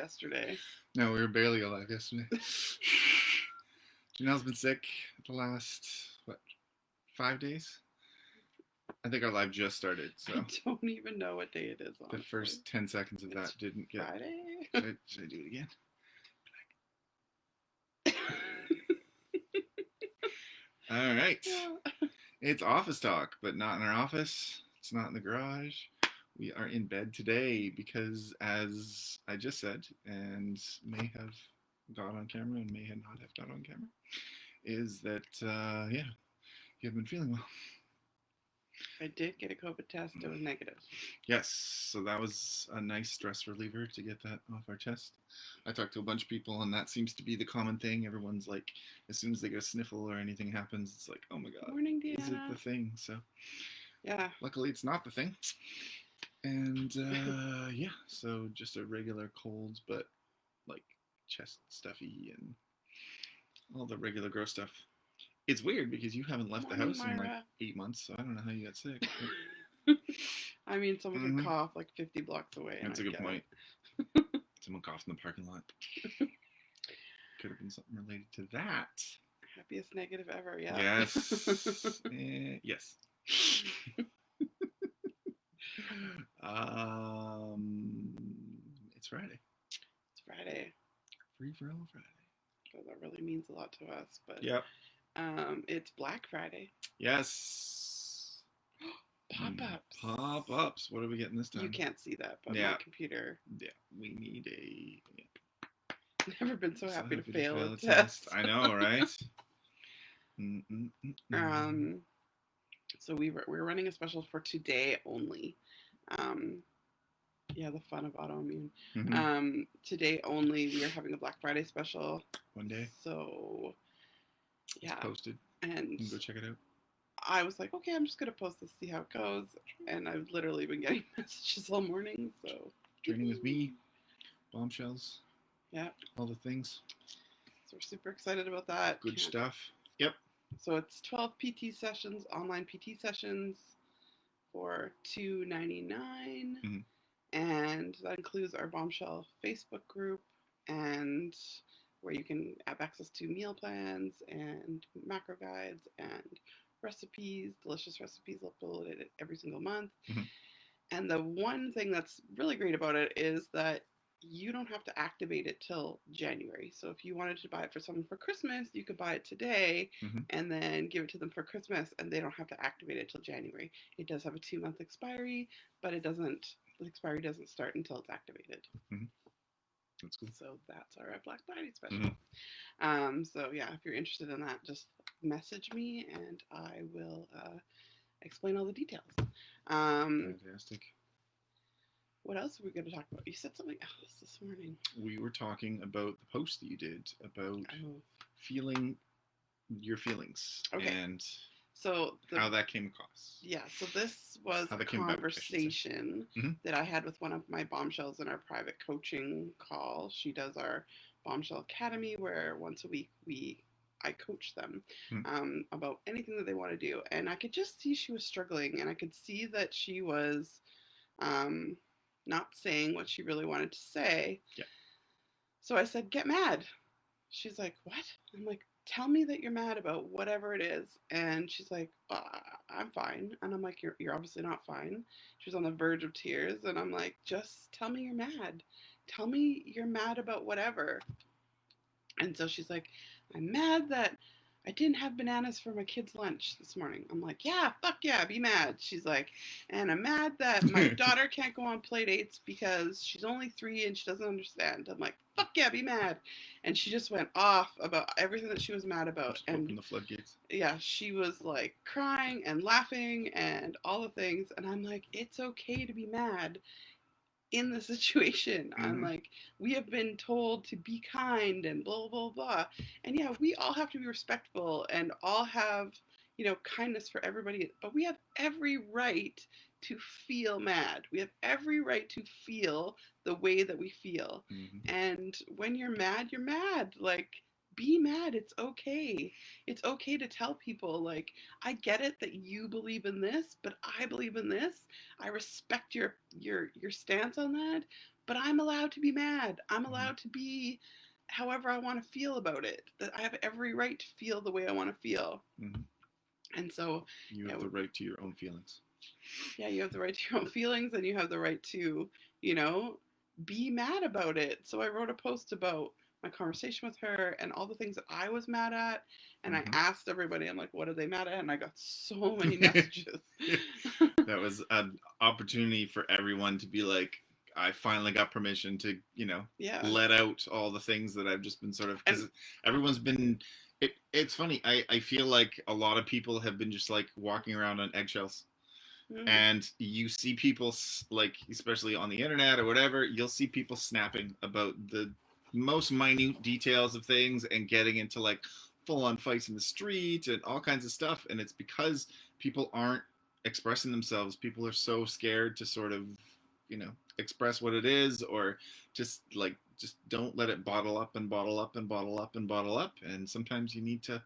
yesterday. No, we were barely alive yesterday. Janelle's been sick the last, 5 days? I think our live just started, so. I don't even know what day it is, honestly. The first 10 seconds of that didn't get... Friday? Should I do it again? All right. It's office talk, but not in our office. It's not in the garage. We are in bed today because, as I just said, and may have got on camera and may not have got on camera, is that, you haven't been feeling well. I did get a COVID test. It was negative. Yes, so that was a nice stress reliever to get that off our chest. I talked to a bunch of people, and that seems to be the common thing. Everyone's like, as soon as they get a sniffle or anything happens, it's like, oh my god, Morning, Deanna. Is it the thing? So, yeah. Luckily, it's not the thing. And, so just a regular cold, but like chest stuffy and all the regular gross stuff. It's weird because you haven't left the house in like 8 months, so I don't know how you got sick. I mean, someone could cough like 50 blocks away. That's a good point. Someone coughed in the parking lot. Could have been something related to that. Happiest negative ever, yeah. Yes. Yes. It's Friday. It's Friday. Free for all Friday. So that really means a lot to us, but yep. It's Black Friday. Yes. Pop-ups. Pop-ups. What are we getting this time? You can't see that, but my computer. Yeah, we need a... Never been so happy to fail a test. I know, right? So we're running a special for today only. The fun of autoimmune. Mm-hmm. Today only, we are having a Black Friday special. One day. So, yeah. It's posted. And you can go check it out. I was like, okay, I'm just going to post this, see how it goes. And I've literally been getting messages all morning, so. Training with me. Bombshells. Yeah. All the things. So we're super excited about that. Good stuff. Yep. So it's 12 PT sessions, online PT sessions for $2.99. Mm-hmm. And that includes our Bombshell Facebook group, and where you can have access to meal plans and macro guides and recipes, delicious recipes uploaded every single month. Mm-hmm. And the one thing that's really great about it is that you don't have to activate it till January. So if you wanted to buy it for someone for Christmas, you could buy it today and then give it to them for Christmas, and they don't have to activate it till January. It does have a 2-month expiry, but the expiry doesn't start until it's activated. Mm-hmm. That's cool. So that's our Black Friday special. Mm-hmm. So yeah, if you're interested in that, just message me and I will explain all the details. Fantastic. What else are we going to talk about? You said something else this morning. We were talking about the post that you did about feeling your feelings. Okay. And so how that came across. Yeah, so this was a conversation that I had with one of my bombshells in our private coaching call. She does our Bombshell Academy, where once a week I coach them about anything that they want to do. And I could just see she was struggling, and I could see that she was not saying what she really wanted to say. Yeah. So I said, get mad. She's like, what? I'm like, tell me that you're mad about whatever it is. And she's like, I'm fine. And I'm like, you're obviously not fine. She was on the verge of tears. And I'm like, just tell me you're mad. Tell me you're mad about whatever. And so she's like, I'm mad that I didn't have bananas for my kids' lunch this morning. I'm like, yeah, fuck yeah, be mad. She's like, and I'm mad that my daughter can't go on play dates because she's only 3 and she doesn't understand. I'm like, fuck yeah, be mad. And she just went off about everything that she was mad about. Just open the floodgates. Yeah, she was like crying and laughing and all the things. And I'm like, it's okay to be mad in the situation. I'm like, we have been told to be kind and blah, blah, blah. And yeah, we all have to be respectful and all have, kindness for everybody. But we have every right to feel mad. We have every right to feel the way that we feel. And when you're mad, you're mad. Like, be mad. It's okay. It's okay to tell people, like, I get it that you believe in this, but I believe in this. I respect your stance on that, but I'm allowed to be mad. I'm Mhm. allowed to be however I want to feel about it. That I have every right to feel the way I want to feel. Mhm. And so, You yeah, have the right to your own feelings. yeah, you have the right to your own feelings, and you have the right to, you know, be mad about it. So I wrote a post about my conversation with her and all the things that I was mad at. And I Mhm. asked everybody, I'm like, what are they mad at? And I got so many messages. That was an opportunity for everyone to be like, I finally got permission to, Yeah. let out all the things that I've just been sort of, And because everyone's been, it's funny. I feel like a lot of people have been just like walking around on eggshells. mm, And you see people, like, especially on the internet or whatever, you'll see people snapping about the most minute details of things and getting into like full on fights in the street and all kinds of stuff. And it's because people aren't expressing themselves. People are so scared to sort of, express what it is, or just don't let it bottle up and bottle up and bottle up and bottle up. And sometimes you need to,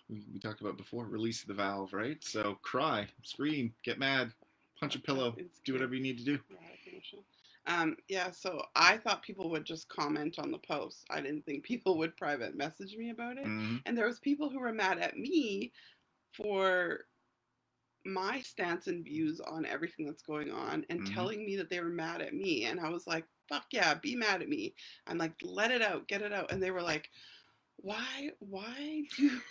we talked about before, release the valve, right? So cry, scream, get mad, punch a act out pillow, do insecure, whatever you need to do. erratic, emotional. Yeah, so I thought people would just comment on the post. I didn't think people would private message me about it. Mm-hmm. And there was people who were mad at me for my stance and views on everything that's going on and Mm-hmm. telling me that they were mad at me. And I was like, fuck yeah, be mad at me. I'm like, let it out, get it out. And they were like, why do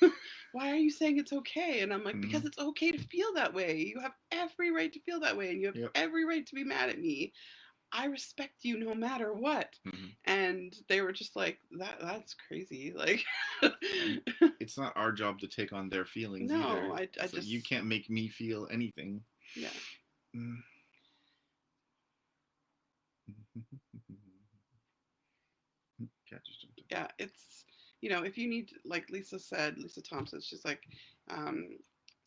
why are you saying it's okay? And I'm like, Mm-hmm. because it's okay to feel that way. You have every right to feel that way, and you have Yep. every right to be mad at me. I respect you no matter what. Mm-hmm. And they were just like, that's crazy. Like, And it's not our job to take on their feelings no, either. I It's like, just, you can't make me feel anything. yeah. Mm-hmm. Cat just jumped in. Yeah, it's, if you need, like Lisa said, Lisa Thompson, she's like, um,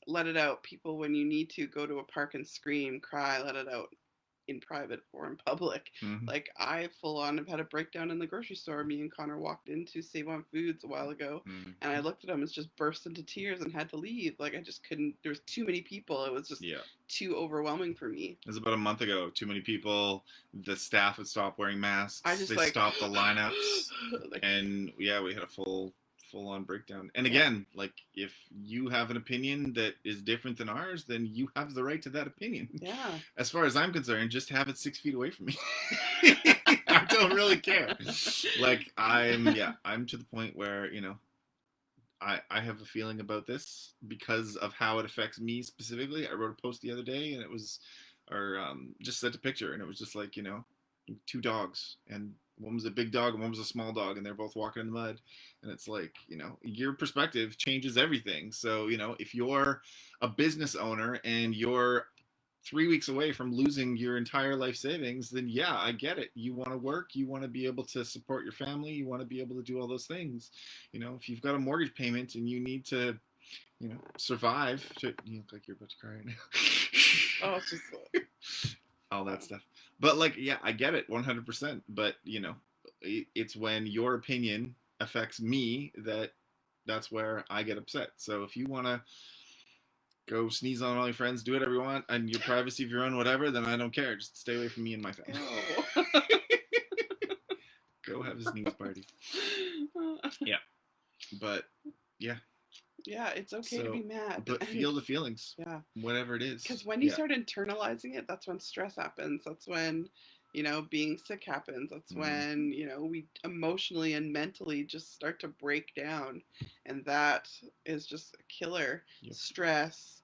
let it out. People, when you need to, go to a park and scream, cry, let it out in private or in public. Mm-hmm. Like, I full on have had a breakdown in the grocery store. Me and Connor walked into Save on Foods a while ago, and I Mm-hmm. looked at him and just burst into tears and had to leave. Like, I just couldn't, there was too many people. It was just Yeah. too overwhelming for me. It was about a month ago. Too many people. The staff had stopped wearing masks. I just They like, stopped the lineups, like, and yeah, we had a full on breakdown. And yeah, again, like, if you have an opinion that is different than ours, then you have the right to that opinion. yeah. As far as I'm concerned, just have it 6 feet away from me. I don't really care. Like, I'm to the point where, I have a feeling about this because of how it affects me specifically. I wrote a post the other day, and it was, or just sent a picture, and it was just like, two dogs, and one was a big dog and one was a small dog, and they're both walking in the mud. And it's like, your perspective changes everything. So, if you're a business owner and you're 3 weeks away from losing your entire life savings, then yeah, I get it. You want to work, you want to be able to support your family, you want to be able to do all those things. If you've got a mortgage payment and you need to, survive. You look like you're about to cry right now. Oh, it's just, all that stuff. But like, yeah, I get it 100%. But it's when your opinion affects me that's where I get upset. So if you want to go sneeze on all your friends, do whatever you want, and your privacy of your own, whatever, then I don't care. Just stay away from me and my family. Go have a sneeze party. Yeah. But yeah. Yeah, it's okay to be mad. But feel the feelings. Yeah. Whatever it is. Because when you start internalizing it, that's when stress happens. That's when, being sick happens. That's when, we emotionally and mentally just start to break down. And that is just a killer. Yep. Stress,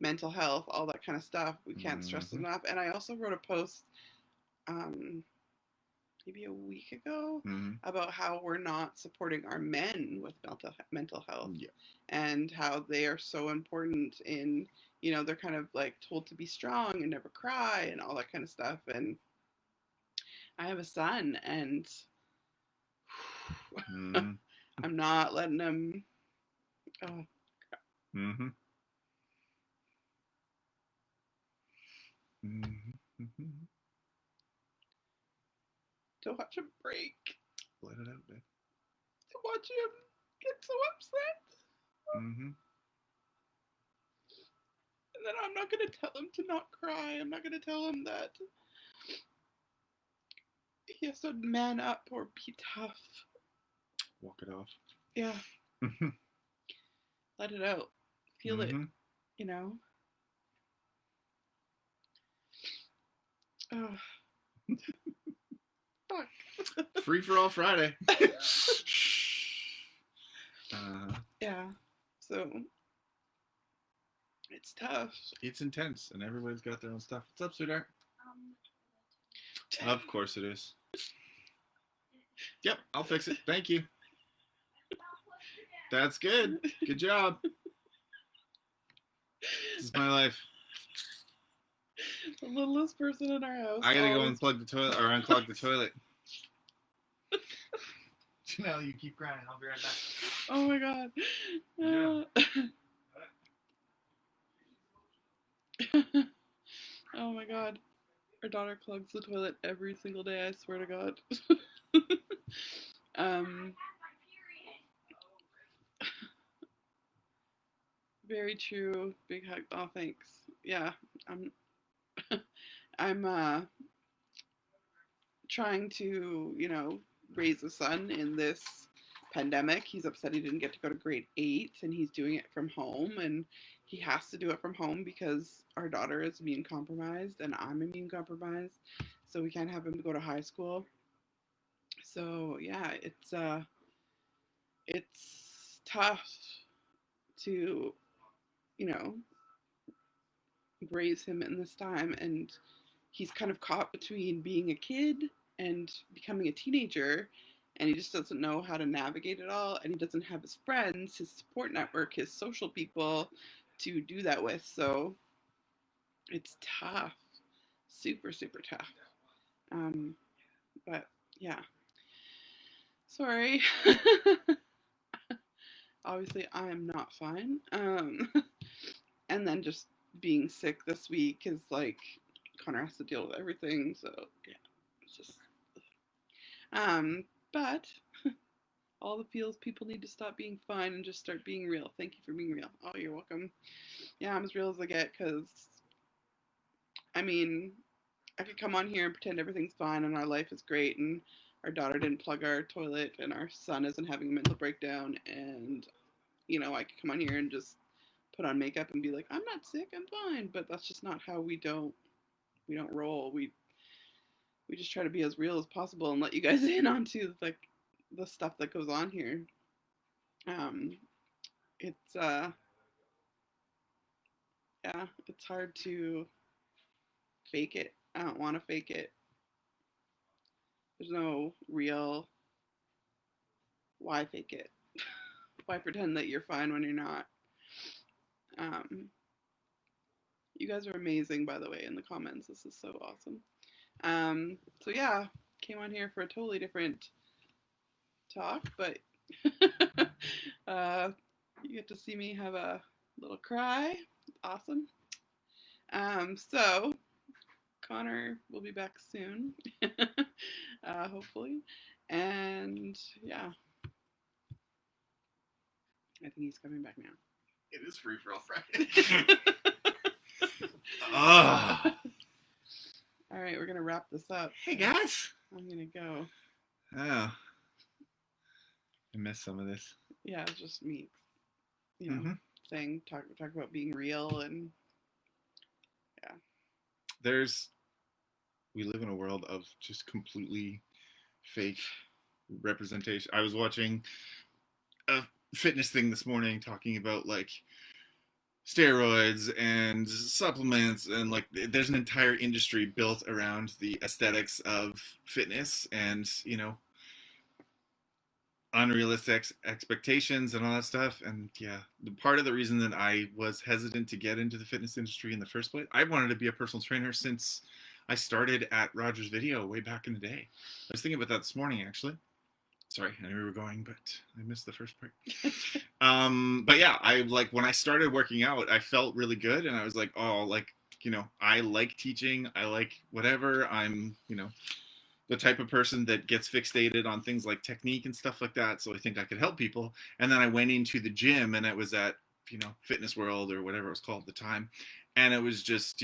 mental health, all that kind of stuff. We can't stress enough. And I also wrote a post maybe a week ago about how we're not supporting our men with mental health, and how they are so important in, they're kind of like told to be strong and never cry and all that kind of stuff. And I have a son, and I'm not letting him. Oh. Mm-hmm. To watch him break. Let it out, babe. To watch him get so upset. Mm-hmm. And then I'm not going to tell him to not cry. I'm not going to tell him that he has to man up or be tough. Walk it off. Yeah. Let it out. Feel it, you know? Oh. Fuck. Free for all Friday. Yeah. So it's tough. It's intense, and everybody's got their own stuff. What's up, sweetheart? Of course it is. Yep, I'll fix it. Thank you. That's good. Good job. This is my life. The littlest person in our house. I gotta go unplug the toilet or unclog the toilet. No, you keep crying. I'll be right back. Oh my god. Oh my god. Our daughter clogs the toilet every single day, I swear to god. Very true. Big hug. Oh, thanks. Yeah, I'm trying to, raise a son in this pandemic. He's upset he didn't get to go to grade 8 and he's doing it from home, and he has to do it from home because our daughter is immune compromised and I'm immune compromised, so we can't have him go to high school. So yeah, it's tough to, you know, raise him in this time, and he's kind of caught between being a kid and becoming a teenager, and he just doesn't know how to navigate it all, and he doesn't have his friends, his support network, his social people to do that with. So it's tough. Super, super tough. But yeah, sorry. Obviously I am not fine. And then just being sick this week is like Connor has to deal with everything, so yeah, it's just but all the feels people need to stop being fine and just start being real. Thank you for being real. Oh, you're welcome. Yeah, I'm as real as I get, because I mean, I could come on here and pretend everything's fine and our life is great and our daughter didn't plug our toilet and our son isn't having a mental breakdown, and I could come on here and just put on makeup and be like, I'm not sick, I'm fine. But that's just not how we don't roll. We just try to be as real as possible and let you guys in onto like the stuff that goes on here. It's yeah, it's hard to fake it. I don't want to fake it. There's no real why fake it. Why pretend that you're fine when you're not? You guys are amazing, by the way, in the comments. This is so awesome. So yeah, came on here for a totally different talk, but you get to see me have a little cry. Awesome. So Connor will be back soon, hopefully, and yeah, I think he's coming back now. It is free for all Friday. Oh. All right, we're gonna wrap this up. Hey guys, I'm gonna go. Oh, I missed some of this. Yeah, it's just me, saying talk about being real, and yeah. We live in a world of just completely fake representation. I was watching a fitness thing this morning talking about like steroids and supplements, and like there's an entire industry built around the aesthetics of fitness and unrealistic expectations and all that stuff. And yeah, the part of the reason that I was hesitant to get into the fitness industry in the first place, I wanted to be a personal trainer since I started at Rogers Video way back in the day. I was thinking about that this morning, actually. Sorry, I knew we were going, but I missed the first part. But yeah, when I started working out, I felt really good, and I was like, oh, I like teaching, I like whatever. I'm, the type of person that gets fixated on things like technique and stuff like that. So I think I could help people. And then I went into the gym, and it was at, Fitness World or whatever it was called at the time. And it was just,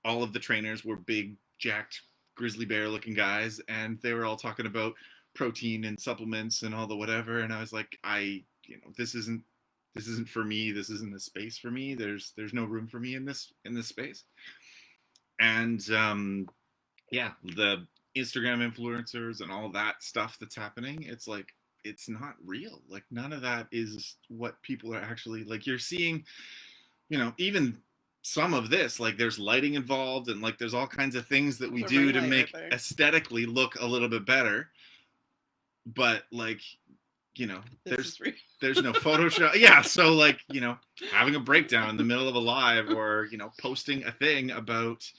all of the trainers were big, jacked, grizzly bear looking guys, and they were all talking about protein and supplements and all the whatever, and I was like, this isn't for me. This isn't a space for me. There's no room for me in this space. And yeah, the Instagram influencers and all that stuff that's happening, it's like, it's not real. Like, none of that is what people are actually, like, you're seeing, even some of this, like, there's lighting involved, and like there's all kinds of things that we do to make aesthetically look a little bit better, but like, there's no Photoshop. Yeah, so like, having a breakdown in the middle of a live, or posting a thing about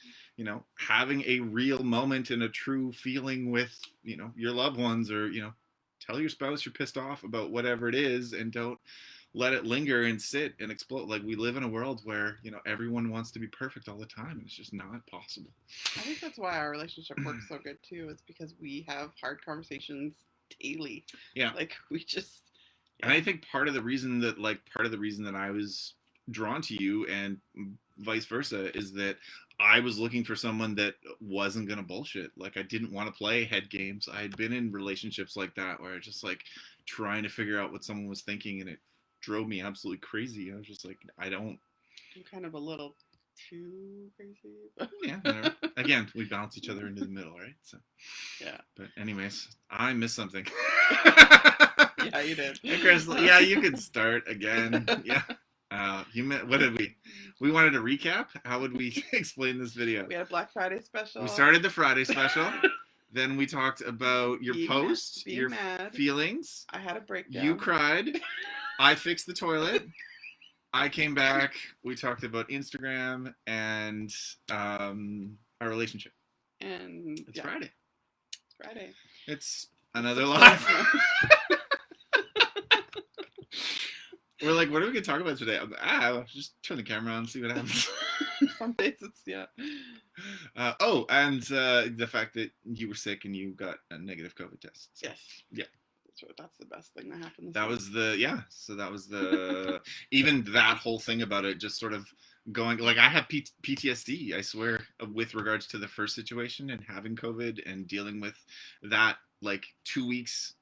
having a real moment and a true feeling with your loved ones, or tell your spouse you're pissed off about whatever it is, and don't let it linger and sit and explode. Like, we live in a world where everyone wants to be perfect all the time, and it's just not possible. I think that's why our relationship works so good too. It's because we have hard conversations daily. Yeah, like we just. Yeah. And I think part of the reason that I was drawn to you, and vice versa, is that I was looking for someone that wasn't gonna bullshit. Like, I didn't want to play head games. I had been in relationships like that where I just like trying to figure out what someone was thinking, and it drove me absolutely crazy. I was just like, I'm kind of a little too crazy. Yeah, whatever. Again, we balance each other into the middle, right? So yeah. But anyways, I missed something. Yeah, you did. Hey, Chris, yeah, you could start again. Yeah. What did we wanted to recap? How would we explain this video? We had a Black Friday special. We started the Friday special. Then we talked about your post, your mad. Feelings. I had a breakdown. You cried. I fixed the toilet. I came back. We talked about Instagram and our relationship. And it's Friday. It's Friday. It's another live. We're like, what are we going to talk about today? Just turn the camera on and see what happens. Some days it's, yeah. And the fact that you were sick and you got a negative COVID test. So, yes. Yeah. That's the best thing that happened. So that was the, even that whole thing about it just sort of going, like, I have PTSD, I swear, with regards to the first situation and having COVID and dealing with that, like, 2 weeks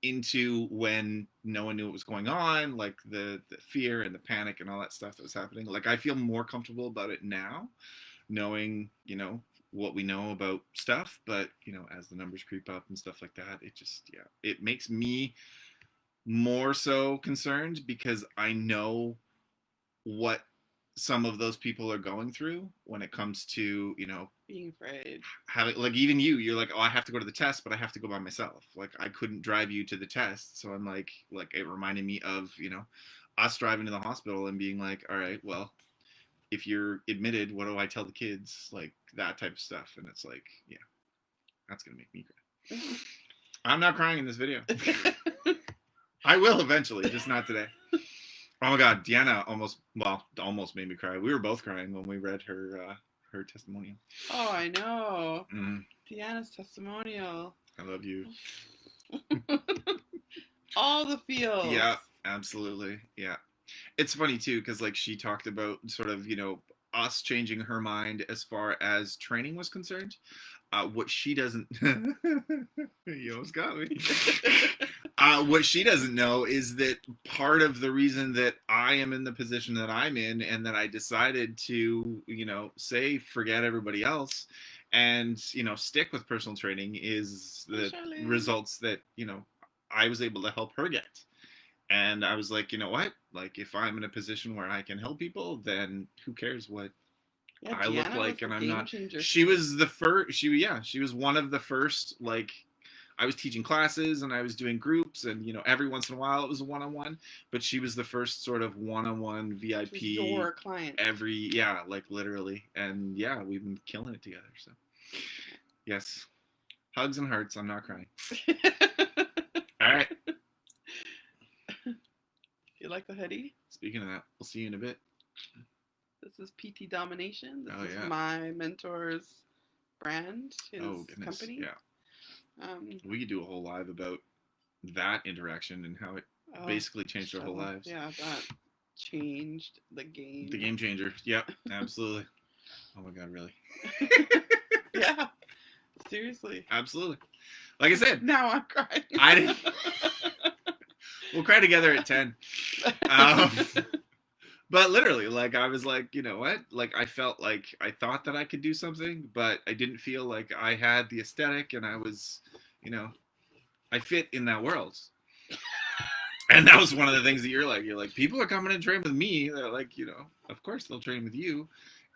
into when no one knew what was going on, like the fear and the panic and all that stuff that was happening. Like, I feel more comfortable about it now, knowing, what we know about stuff, but as the numbers creep up and stuff like that, it just, it makes me more so concerned, because I know what some of those people are going through when it comes to, being afraid. Having, like, even you're like, oh, I have to go to the test, but I have to go by myself. Like, I couldn't drive you to the test. So I'm like it reminded me of, us driving to the hospital and being like, all right, well, if you're admitted, what do I tell the kids? Like, that type of stuff. And it's like, yeah, that's going to make me cry. I'm not crying in this video. I will eventually, just not today. Oh my God, Deanna almost made me cry. We were both crying when we read her testimonial. Oh, I know. Mm. Deanna's testimonial. I love you. All the feels. Yeah, absolutely. Yeah. It's funny too, because like she talked about sort of, us changing her mind as far as training was concerned. What she doesn't, you almost got me. What she doesn't know is that part of the reason that I am in the position that I'm in, and that I decided to, say forget everybody else and, stick with personal training, is the results that, I was able to help her get. And I was like, you know what? Like, if I'm in a position where I can help people, then who cares what I look like? And I'm not. She was the first. She was one of the first. Like, I was teaching classes and I was doing groups, and every once in a while it was a one-on-one. But she was the first sort of one-on-one VIP. Your client. Like literally, and we've been killing it together. So, yes, hugs and hearts. I'm not crying. All right. You like the hoodie? Speaking of that, we'll see you in a bit. This is PT Domination. This is yeah. my mentor's brand, his company. Yeah. We could do a whole live about that interaction and how it basically changed our whole lives. Yeah, that changed the game. The game changer. Yep, absolutely. Oh my God, really? Yeah. Seriously. Absolutely. Like I said, Now I'm crying. I didn't. We'll cry together at 10. But literally, like, I was like, you know what? Like, I felt like I thought that I could do something, but I didn't feel like I had the aesthetic, and I was, you know, I fit in that world. And that was one of the things that you're like, people are coming and train with me. They're like, you know, of course they'll train with you.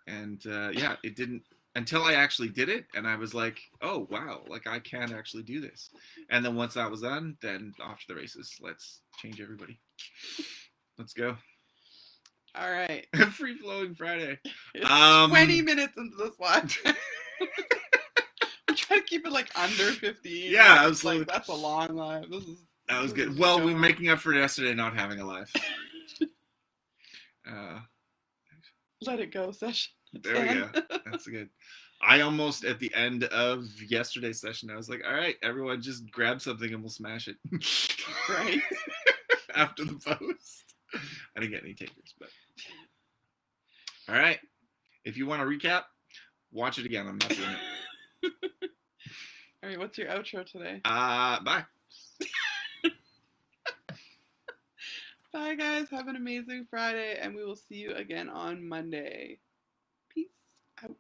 And yeah, it didn't, until I actually did it, and I was like, oh, wow, like, I can actually do this. And then once that was done, then off to the races. Let's change everybody. Let's go. All right. Free flowing Friday. It's 20 minutes into this live. We try to keep it like under 15. Yeah, like, absolutely. Like, that's a long live. That was good. Well, we're making up for yesterday not having a live. Let it go session. There we go. That's good. I almost, at the end of yesterday's session, I was like, all right, everyone just grab something and we'll smash it. Right. After the post. I didn't get any takers, but. All right. If you want to recap, watch it again. I'm not doing it. All right, what's your outro today? Bye. Bye, guys. Have an amazing Friday, and we will see you again on Monday. Peace out.